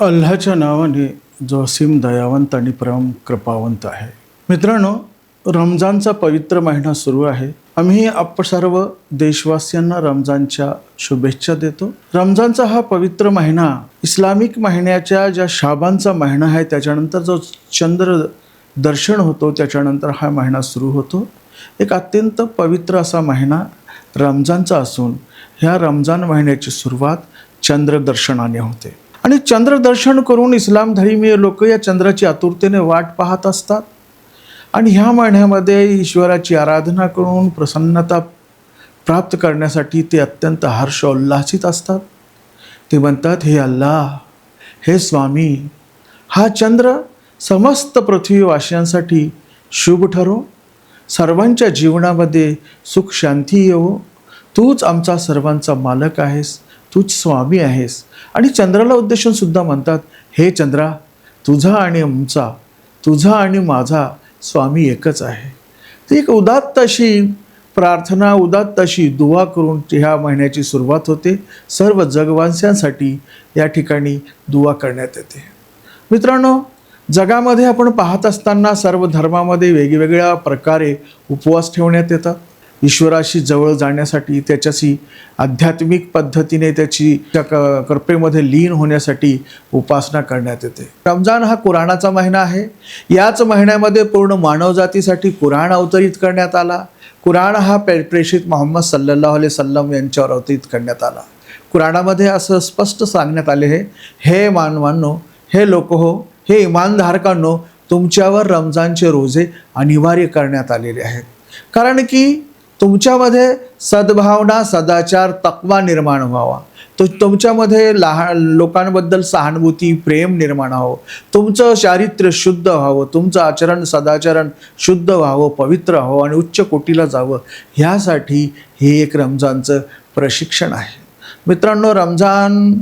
अल्लाच्या नावाने जो असीम दयावंत आणि परम कृपावंत आहे. मित्रांनो, रमजानचा पवित्र महिना सुरू आहे. आम्ही सर्व देशवासियांना रमजानच्या शुभेच्छा देतो. रमजानचा हा पवित्र महिना इस्लामिक महिन्याच्या ज्या शाबानचा महिना आहे त्याच्यानंतर जो चंद्र दर्शन होतो त्याच्यानंतर हा महिना सुरू होतो. एक अत्यंत पवित्र असा महिना रमजानचा असून ह्या रमजान महिन्याची सुरुवात चंद्रदर्शनाने होते आणि चंद्रदर्शन करून इस्लाम धर्मीय लोक या चंद्राची आतुरतेने वाट पाहत असतात आणि ह्या महिन्यामध्ये ईश्वराची आराधना करून प्रसन्नता प्राप्त करण्यासाठी ते अत्यंत हर्षोल्लासित असतात. ते म्हणतात, हे अल्लाह, हे स्वामी, हा चंद्र समस्त पृथ्वीवासियांसाठी शुभ ठरो, सर्वांच्या जीवनामध्ये सुख शांती येवो. तूच आमचा सर्वांचा मालक आहेस, तूच स्वामी आहेस. आणि चंद्राला उद्देशून सुद्धा म्हणतात, हे चंद्रा, तुझा आणि आमचा, तुझा आणि माझा स्वामी एकच आहे. ती एक उदात्त अशी प्रार्थना, उदात्त अशी दुआ करून ह्या महिन्याची सुरुवात होते. सर्व जगवासियांसाठी या ठिकाणी दुआ करण्यात येते. मित्रांनो, जगामध्ये आपण पाहत असताना सर्व धर्मामध्ये वेगवेगळ्या प्रकारे उपवास ठेवण्यात येतात. ईश्वराशी जवळ जाण्यासाठी, त्याच्याशी आध्यात्मिक पद्धतीने त्याची कृपेमध्ये लीन होण्यासाठी उपासना करण्यात येते. रमजान हा कुराणाचा महिना आहे. याच महिन्यामध्ये पूर्ण मानवजातीसाठी कुराण अवतरित करण्यात आला. कुराण हा प्रेषित मोहम्मद सल्लल्लाहु अलैहि वसल्लम यांच्यावर अवतरित करण्यात आला. कुराणामध्ये असं स्पष्ट सांगण्यात आले आहे, हे मानवांनो, हे लोक हो, हे इमानधारकांनो, तुमच्यावर रमजानचे रोजे अनिवार्य करण्यात आलेले आहेत. कारण की तुमच्यामध्ये सद्भावना, सदाचार, तक्वा निर्माण व्हावा. तुमच्यामध्ये लोकांबद्दल सहानुभूती, प्रेम निर्माण व्हावं. तुमचं चारित्र्य शुद्ध व्हावं, तुमचं आचरण, सदाचरण शुद्ध व्हावं, पवित्र व्हावं आणि उच्च कोटीला जावं. ह्यासाठी हे एक रमजानचं प्रशिक्षण आहे. मित्रांनो, रमजान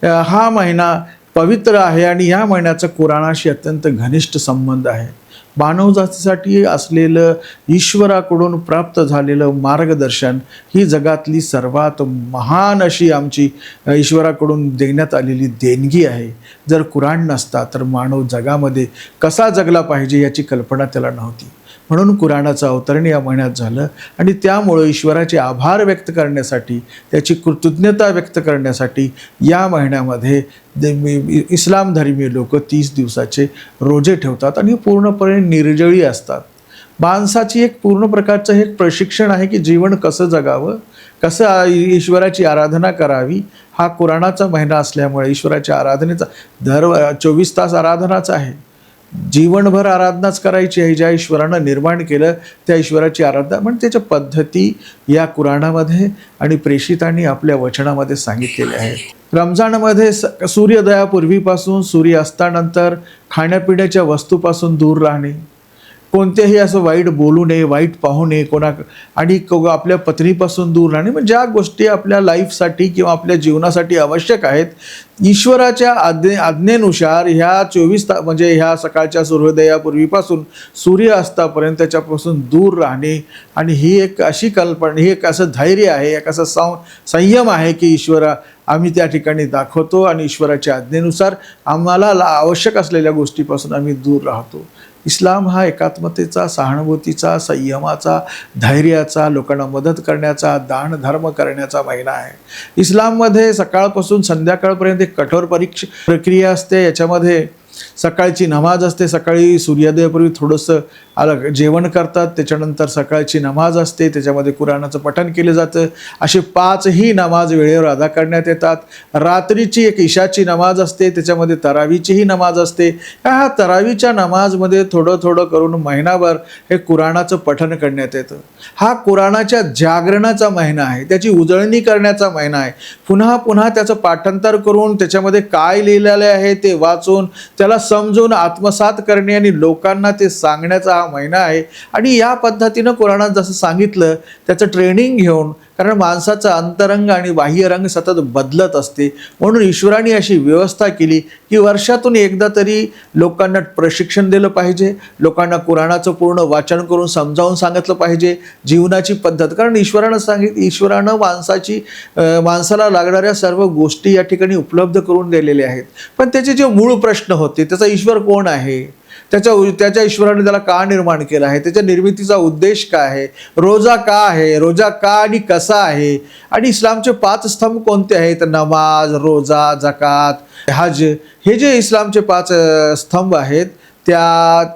हा महिना पवित्र आहे आणि या महिन्याचा कुराणाशी अत्यंत घनिष्ठ संबंध आहे. मानवजातीसाठी असलेलं ईश्वराकडून प्राप्त झालेलं मार्गदर्शन ही जगातली सर्वात महान अशी आमची ईश्वराकडून देण्यात आलेली देणगी आहे. जर कुराण नसता तर मानव जगामध्ये कसा जगला पाहिजे याची कल्पना त्याला नव्हती. म्हणून कुराणाचं अवतरण या महिन्यात झालं आणि त्यामुळे ईश्वराचे आभार व्यक्त करण्यासाठी, त्याची कृतज्ञता व्यक्त करण्यासाठी या महिन्यामध्ये इस्लाम धर्मीय लोक 30 दिवसाचे रोजे ठेवतात आणि पूर्णपणे निर्जळी असतात. माणसाची एक पूर्ण प्रकारचं हे प्रशिक्षण आहे की जीवन कसं जगावं, कसं ईश्वराची आराधना करावी. हा कुराणाचा महिना असल्यामुळे ईश्वराच्या आराधनेचा 24 तास आराधनाच आहे. जीवनभर आराधनाच करायची आहे. ज्या ईश्वरानं निर्माण केलं त्या ईश्वराची आराधना, म्हणजे त्याच्या पद्धती या कुराणामध्ये आणि प्रेषितांनी आपल्या वचनामध्ये सांगितलेल्या आहेत. रमजानमध्ये सूर्योदयापूर्वीपासून सूर्यास्तानंतर खाण्यापिण्याच्या वस्तूपासून दूर राहणे, कोणत्याही असं वाईट बोलू नये, वाईट पाहू नये आणि आपल्या पत्नीपासून दूर राहणे. म्हणजे ज्या गोष्टी आपल्या लाईफसाठी किंवा आपल्या जीवनासाठी आवश्यक आहेत, ईश्वराच्या आज्ञेनुसार ह्या 24 तास म्हणजे ह्या सकाळच्या सूर्योदयापूर्वीपासून सूर्य अस्तापर्यंत त्याच्यापासून दूर राहणे. आणि ही एक अशी कल्पना, ही एक असं धैर्य आहे, एक असं संयम आहे की ईश्वरा आम्ही त्या ठिकाणी दाखवतो आणि ईश्वराच्या आज्ञेनुसार आम्हाला आवश्यक असलेल्या गोष्टीपासून आम्ही दूर राहतो. इस्लाम हा एकात्मतेचा, सहानुभूतीचा, संयमाचा, धैर्याचा, लोकांना मदत करण्याचा, दान धर्म करण्याचा महिना आहे. इस्लाममध्ये सकाळपासून संध्याकाळपर्यंत एक कठोर प्रक्रिया असते. याच्यामध्ये सकाळची नमाज असते. सकाळी सूर्योदयापूर्वी थोडंसं जेवण करतात, त्याच्यानंतर सकाळची नमाज असते, त्याच्यामध्ये कुराणाचं पठण केलं जातं. असे 5ही नमाज वेळेवर अदा करण्यात येतात. रात्रीची एक इशाची नमाज असते, त्याच्यामध्ये तरावीचीही नमाज असते. ह्या तरावीच्या नमाजमध्ये थोडं थोडं करून महिनाभर हे कुराणाचं पठण करण्यात येतं. हा कुराणाच्या जागरणाचा महिना आहे, त्याची उजळणी करण्याचा महिना आहे. पुन्हा पुन्हा त्याचं पाठांतर करून त्याच्यामध्ये काय लिहिलेलं आहे ते वाचून त्याला समजून आत्मसात करणे आणि लोकांना ते सांगण्याचा हा महिना आहे. आणि या पद्धतीनं कुराणात जसं सांगितलं त्याचं ट्रेनिंग घेऊन कारण माणसाचा अंतरंग आणि बाह्यरंग सतत बदलत असते. म्हणून ईश्वराने अशी व्यवस्था केली की वर्षातून एकदा तरी लोकांना प्रशिक्षण दिलं पाहिजे, लोकांना कुराणाचं पूर्ण वाचन करून समजावून सांगितलं पाहिजे जीवनाची पद्धत. कारण ईश्वरानं माणसाला लागणाऱ्या सर्व गोष्टी या ठिकाणी उपलब्ध करून दिलेल्या आहेत. पण त्याचे जे मूळ प्रश्न होते, त्याचा ईश्वर कोण आहे, त्याच्या ईश्वराने त्याला का निर्माण केलं आहे, त्याच्या निर्मितीचा उद्देश काय आहे, रोजा का आहे, रोजा का आणि कसा आहे, आणि इस्लामचे 5 स्तंभ कोणते आहेत, नमाज, रोजा, जकात, हज, हे जे इस्लामचे 5 स्तंभ आहेत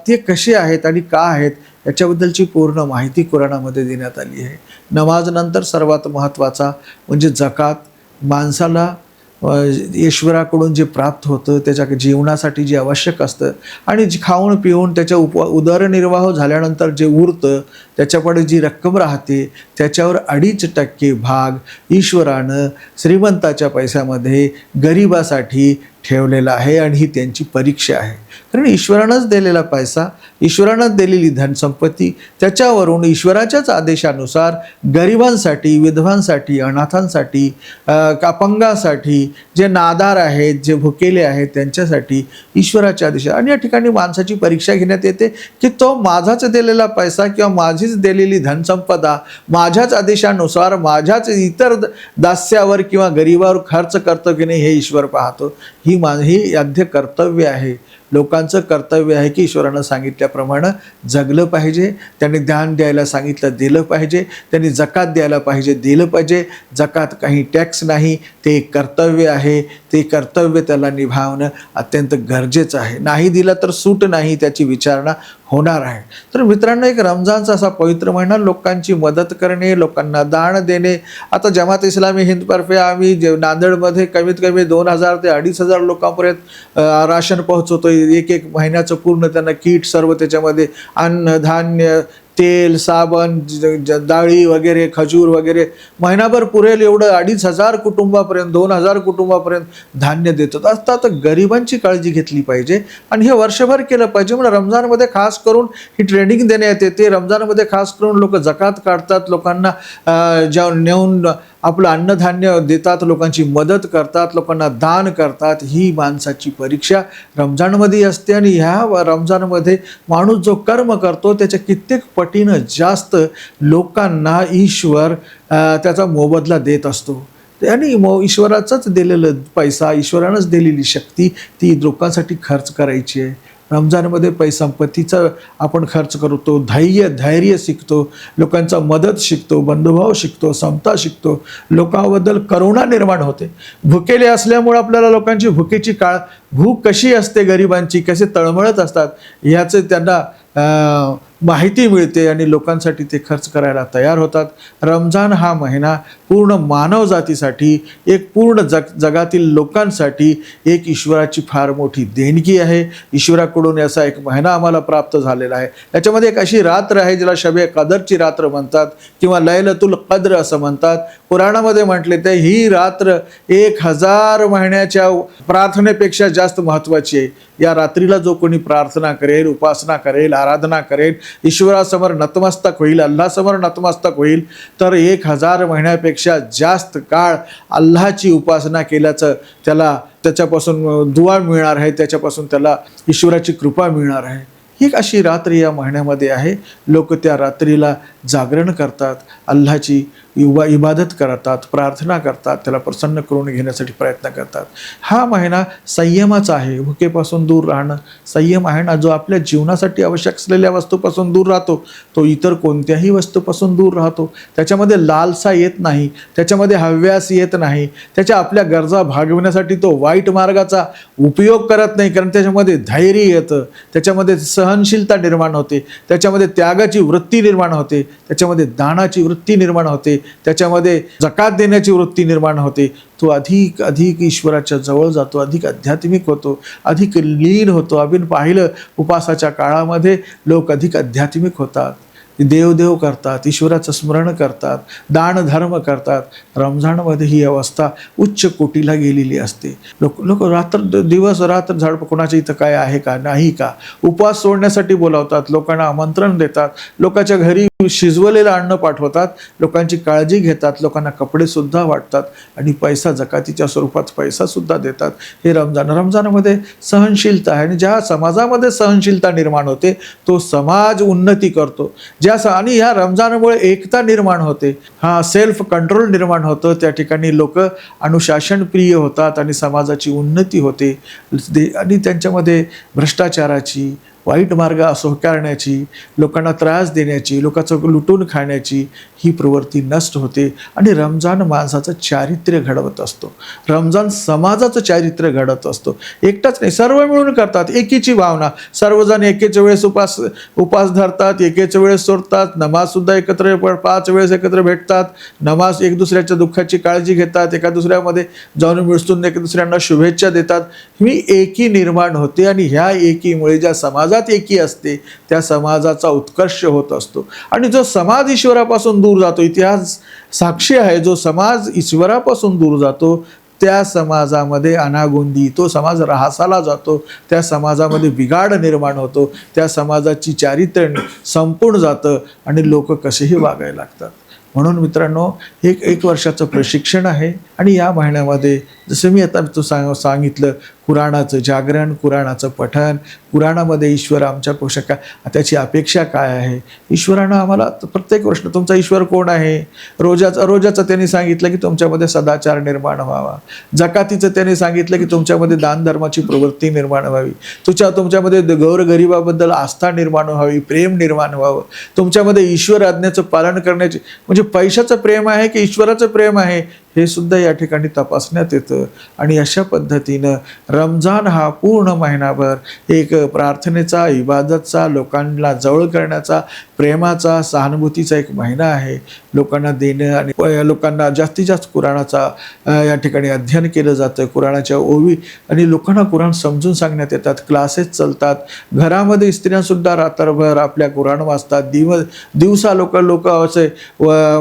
ते कसे आहेत आणि का आहेत याच्याबद्दलची पूर्ण माहिती कुराणामध्ये देण्यात आली आहे. नमाजनंतर सर्वात महत्त्वाचा म्हणजे जकात. माणसाला ईश्वराकडून जे प्राप्त होतं त्याच्या जीवनासाठी जे आवश्यक असतं आणि खाऊन पिऊन त्याच्या उदरनिर्वाह झाल्यानंतर जे उरतं त्याच्याकडे जी रक्कम राहते त्याच्यावर 2.5% भाग ईश्वरानं श्रीमंताच्या पैशामध्ये गरिबासाठी ठेवलेला आहे. आणि ही त्यांची परीक्षा आहे. कारण ईश्वरानंच दिलेला पैसा, ईश्वरानंच दिलेली धनसंपत्ती, त्याच्यावरून ईश्वराच्याच आदेशानुसार गरिबांसाठी, विधवांसाठी, अनाथांसाठी, अपंगांसाठी, जे नादार आहेत, जे भुकेले आहेत त्यांच्यासाठी ईश्वराच्या आदेशा. आणि या ठिकाणी माणसाची परीक्षा घेण्यात येते की तो माझाच दिलेला पैसा किंवा माझीच दिलेली धनसंपदा माझ्याच आदेशानुसार माझ्याच इतर दास्यावर किंवा गरिबावर खर्च करतो की नाही हे ईश्वर पाहतो. ही आद्य कर्तव्य आहे. लोकांचं कर्तव्य आहे की ईश्वरानं सांगितल्याप्रमाणे जगलं पाहिजे. त्यांनी दान द्यायला सांगितलं दिलं पाहिजे, त्यांनी जकात द्यायला पाहिजे दिलं पाहिजे. जकात काही टॅक्स नाही, ते एक कर्तव्य आहे. ते कर्तव्य त्याला निभावणं अत्यंत गरजेचं आहे. नाही दिलं तर सूट नाही, त्याची विचारणा होणार आहे. तर मित्रांनो, एक रमजानचा असा पवित्र महिना, लोकांची मदत करणे, लोकांना दान देणे. आता जमात इस्लामी हिंदतर्फे आम्ही नांदेडमध्ये कमीत कमी 2000 ते 2500 लोकांपर्यंत राशन पोहोचवतो. एक महिन्याचं पूर्ण त्यांना किट, सर्व त्याच्यामध्ये अन्न, धान्य, तेल, साबण, डाळी वगैरे, खजूर वगैरे महिनाभर पुरेल एवढं 2500 कुटुंबापर्यंत, 2000 कुटुंबापर्यंत धान्य देतात. आता गरिबांची काळजी घेतली पाहिजे आणि हे वर्षभर केलं पाहिजे. म्हणून रमजानमध्ये खास करून ही ट्रेनिंग देण्यात येते. रमजानमध्ये खास करून लोक जकात काढतात, लोकांना नेऊन आपलं अन्नधान्य देतात, लोकांची मदत करतात, लोकांना दान करतात. ही माणसाची परीक्षा रमजानमध्ये असते. आणि ह्या रमजानमध्ये माणूस जो कर्म करतो त्याच्या कित्येक पटीनं जास्त लोकांना ईश्वर त्याचा मोबदला देत असतो. आणि ईश्वराचाच दिलेलं पैसा, ईश्वरानंच दिलेली शक्ती ती लोकांसाठी खर्च करायची आहे. रमजानमध्ये संपत्तीचा आपण खर्च करतो, धैर्य शिकतो, लोकांचा मदत शिकतो, बंधुभाव शिकतो, समता शिकतो, लोकांबद्दल करुणा निर्माण होते. भुकेले असल्यामुळे आपल्याला लोकांची भूक कशी असते, गरिबांची कसे तळमळत असतात ह्याचं त्यांना माहिती मिळते आणि लोकांसाठी ते खर्च करायला तयार होतात. रमजान हा महिना पूर्ण मानवजातीसाठी, एक पूर्ण जगातील लोकांसाठी एक ईश्वराची फार मोठी देणगी आहे. ईश्वराकडून असा एक महिना आम्हाला प्राप्त झालेला आहे. याच्यामध्ये एक अशी रात्र आहे जिला शबे कदरची रात्र म्हणतात किंवा लैलतुल कद्र असं म्हणतात. कुराणामध्ये म्हटले तर ही रात्र 1000 महिन्याच्या प्रार्थनेपेक्षा जास्त महत्त्वाची आहे. या रात्रीला जो कोणी प्रार्थना करेल, उपासना करेल, आराधना करेल, ईश्वरासमोर नतमस्तक होईल, अल्लाहसमोर नतमस्तक होईल, तर 1000 महिन्यापेक्षा जास्त काळ अल्लाहची उपासना केल्याचं त्याच्यापासून दुआ मिळणार आहे, त्याच्यापासून त्याला ईश्वराची कृपा मिळणार आहे. ही अशी रात्र या महिन्यामध्ये आहे. लोक त्या रात्रीला जागरण करतात, अल्लाहची इबादत करतात, प्रार्थना करतात, त्याला प्रसन्न करून घेण्यासाठी प्रयत्न करतात. हा महिना संयमाचा आहे. भुकेपासून दूर राहणं संयम आहे ना. जो आपल्या जीवनासाठी आवश्यक असलेल्या वस्तूपासून दूर राहतो तो इतर कोणत्याही वस्तूपासून दूर राहतो. त्याच्यामध्ये लालसा येत नाही, त्याच्यामध्ये हव्यास येत नाही, त्याच्या आपल्या गरजा भागविण्यासाठी तो वाईट मार्गाचा उपयोग करत नाही. कारण त्याच्यामध्ये धैर्य येतं, त्याच्यामध्ये सहनशीलता निर्माण होते, त्याच्यामध्ये त्यागाची वृत्ती निर्माण होते, त्याच्यामध्ये दानाची वृत्ती निर्माण होते, त्याच्यामध्ये जकात देण्याची वृत्ती निर्माण होते. तो अधिक ईश्वराच्या जवळ जातो, अधिक आध्यात्मिक होतो, अधिक लीन होतो. आपण पाहिलं उपासाच्या काळामध्ये लोक अधिक आध्यात्मिक होतात. देवदेव करतात, ईश्वराचं स्मरण करतात, दानधर्म करतात. रमजानमध्ये ही अवस्था उच्च कोटीला गेलेली असते. लोक रात्र दिवस रात्र झाड कोणाच्या इथं काय आहे का नाही का उपवास सोडण्यासाठी बोलावतात, लोकांना आमंत्रण देतात, लोकांच्या घरी शिजवलेलं अन्न पाठवतात, लोकांची काळजी घेतात, लोकांना कपडे सुद्धा वाटतात आणि पैसा जकातीच्या स्वरूपात पैसा सुद्धा देतात. हे रमजानामध्ये सहनशीलता आहे आणि ज्या समाजामध्ये सहनशीलता निर्माण होते तो समाज उन्नती करतो. आणि ह्या रमजानमुळे एकता निर्माण होते, हा सेल्फ कंट्रोल निर्माण होतं. त्या ठिकाणी लोक अनुशासनप्रिय होतात आणि समाजाची उन्नती होते आणि त्यांच्यामध्ये भ्रष्टाचाराची, वाईट मार्ग स्वीकारण्याची, लोकांना त्रास देण्याची, लोकांचं लुटून खाण्याची ही प्रवृत्ती नष्ट होते. आणि रमजान माणसाचं चारित्र्य घडवत असतो, रमजान समाजाचं चारित्र्य घडवत असतो. एकटाच नाही, सर्व मिळून करतात, एकीची भावना. सर्वजण एकेच्या वेळेस उपास धरतात, एकेच्या वेळेस सोडतात, नमाजसुद्धा एकत्र 5 वेळेस एकत्र भेटतात, नमाज एक दुसऱ्याच्या दुःखाची काळजी घेतात, एका दुसऱ्यामध्ये जाऊन मिळून एक दुसऱ्यांना शुभेच्छा देतात. ही एकी निर्माण होते आणि ह्या एकीमुळे ज्या समाजात एकी असते त्या समाजाचा उत्कर्ष होत असतो. आणि जो समाज ईश्वरापासून दूर जातो, इतिहास साक्षी आहे, जो समाज ईश्वरापासून दूर जातो त्या समाजामध्ये अनागोंदी, तो समाज ऱ्हासाला जातो, त्या समाजामध्ये बिघाड निर्माण होतो, त्या समाजाची चारित्र्य संपून जातं आणि लोक कसेही वागायला लागतात. म्हणून मित्रांनो, एक वर्षाचं प्रशिक्षण आहे आणि या महिन्यामध्ये जसं मी आता सांगितलं, कुराणाचं जागरण, कुराणाचं पठण, कुराणामध्ये ईश्वर आमच्या पोषक त्याची अपेक्षा काय आहे. ईश्वरानं आम्हाला प्रत्येक प्रश्न, तुमचा ईश्वर कोण आहे. रोजाचं त्यांनी सांगितलं की तुमच्यामध्ये सदाचार निर्माण व्हावा. जकातीचं त्यांनी सांगितलं की तुमच्यामध्ये दानधर्माची प्रवृत्ती निर्माण व्हावी. तुमच्यामध्ये गोरगरिबाबद्दल आस्था निर्माण व्हावी, प्रेम निर्माण व्हावं. तुमच्यामध्ये ईश्वर आज्ञेचं पालन करण्याचे, म्हणजे पैशाचं प्रेम आहे की ईश्वराचं प्रेम आहे हे सुद्धा या ठिकाणी तपासण्यात येतं. आणि अशा पद्धतीनं रमजान हा पूर्ण महिनाभर एक प्रार्थनेचा, इबादतचा, लोकांना जवळ करण्याचा, प्रेमाचा, सहानुभूतीचा एक महिना आहे. लोकांना देणं आणि लोकांना जास्तीत जास्त कुराणाचा या ठिकाणी अध्ययन केलं जातं, कुराणाच्या ओवी, आणि लोकांना कुराण समजून सांगण्यात येतात. क्लासेस चालतात, घरामध्ये स्त्रियांसुद्धा रात्रभर आपल्या कुराण वाचतात. दिवसा लोक असे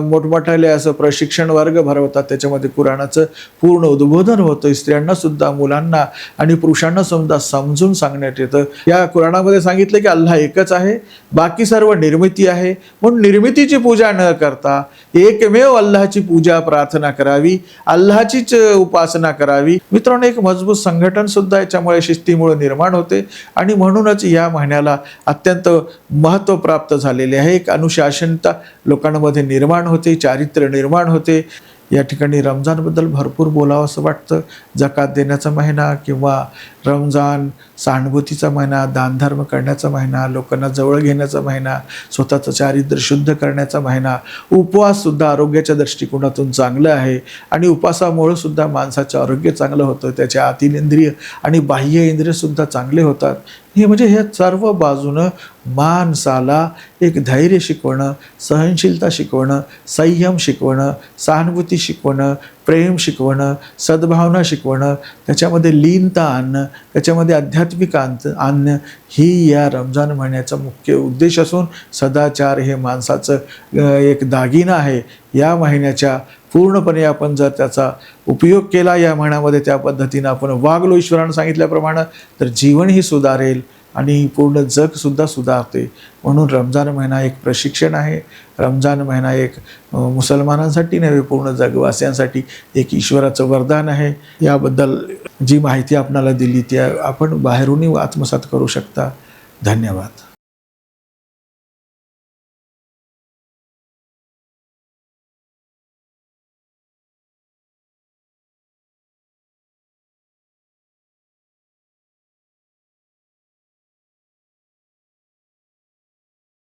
मोठमोठाले असं प्रशिक्षण वर्ग भरवतात, त्याच्यामध्ये कुराणाचं पूर्ण उद्बोधन होतं. स्त्रियांना सुद्धा, मुलांना आणि पुरुषांना सुद्धा समजून सांगण्यात येतं. या कुराणामध्ये सांगितलं की अल्लाह एकच आहे, बाकी सर्व निर्मिती आहे, म्हणून निर्मितीची पूजा न करता एकमेव अल्लाहची पूजा प्रार्थना करावी, अल्लाहचीच उपासना करावी. मित्रांनो, एक मजबूत संघटन सुद्धा याच्यामुळे, शिस्तीमुळे निर्माण होते आणि म्हणूनच या महिन्याला अत्यंत महत्त्व प्राप्त झालेले आहे. एक अनुशासनता लोकांमध्ये निर्माण होते, चारित्र्य निर्माण होते. या ठिकाणी रमजानबद्दल भरपूर बोलावं असं वाटतं. जकात देण्याचा महिना किंवा रमजान सहानुभूतीचा महिना, दानधर्म करण्याचा महिना, लोकांना जवळ घेण्याचा महिना, स्वतःचं चारित्र्य शुद्ध करण्याचा महिना. उपवाससुद्धा आरोग्याच्या दृष्टिकोनातून चांगलं आहे आणि उपवासामुळे सुद्धा माणसाचं आरोग्य चांगलं होतं, त्याच्या आतील इंद्रिय आणि बाह्य इंद्रियसुद्धा चांगले होतात. हे म्हणजे ह्या सर्व बाजूनं माणसाला एक धैर्य शिकवणं, सहनशीलता शिकवणं, संयम शिकवणं, सहानुभूती शिकवणं, प्रेम शिकवणं, सद्भावना शिकवणं, त्याच्यामध्ये लीनता आणणं, त्याच्यामध्ये आध्यात्मिक आणणं ही या रमजान महिन्याचा मुख्य उद्देश असून सदाचार हे माणसाचं एक दागिना आहे. या महिन्याच्या पूर्णपणे आपण जर त्याचा उपयोग केला, या महिन्यामध्ये त्या पद्धतीनं आपण वागलो ईश्वरानं सांगितल्याप्रमाणे, तर जीवनही सुधारेल आणि पूर्ण जगसुद्धा सुधारते. म्हणून रमजान महिना एक प्रशिक्षण आहे. रमजान महिना एक मुसलमानांसाठी नव्हे, पूर्ण जगवासियांसाठी एक ईश्वराचं वरदान आहे. याबद्दल जी माहिती आपणाला दिली ती आपण बाहेरूनही आत्मसात करू शकता. धन्यवाद.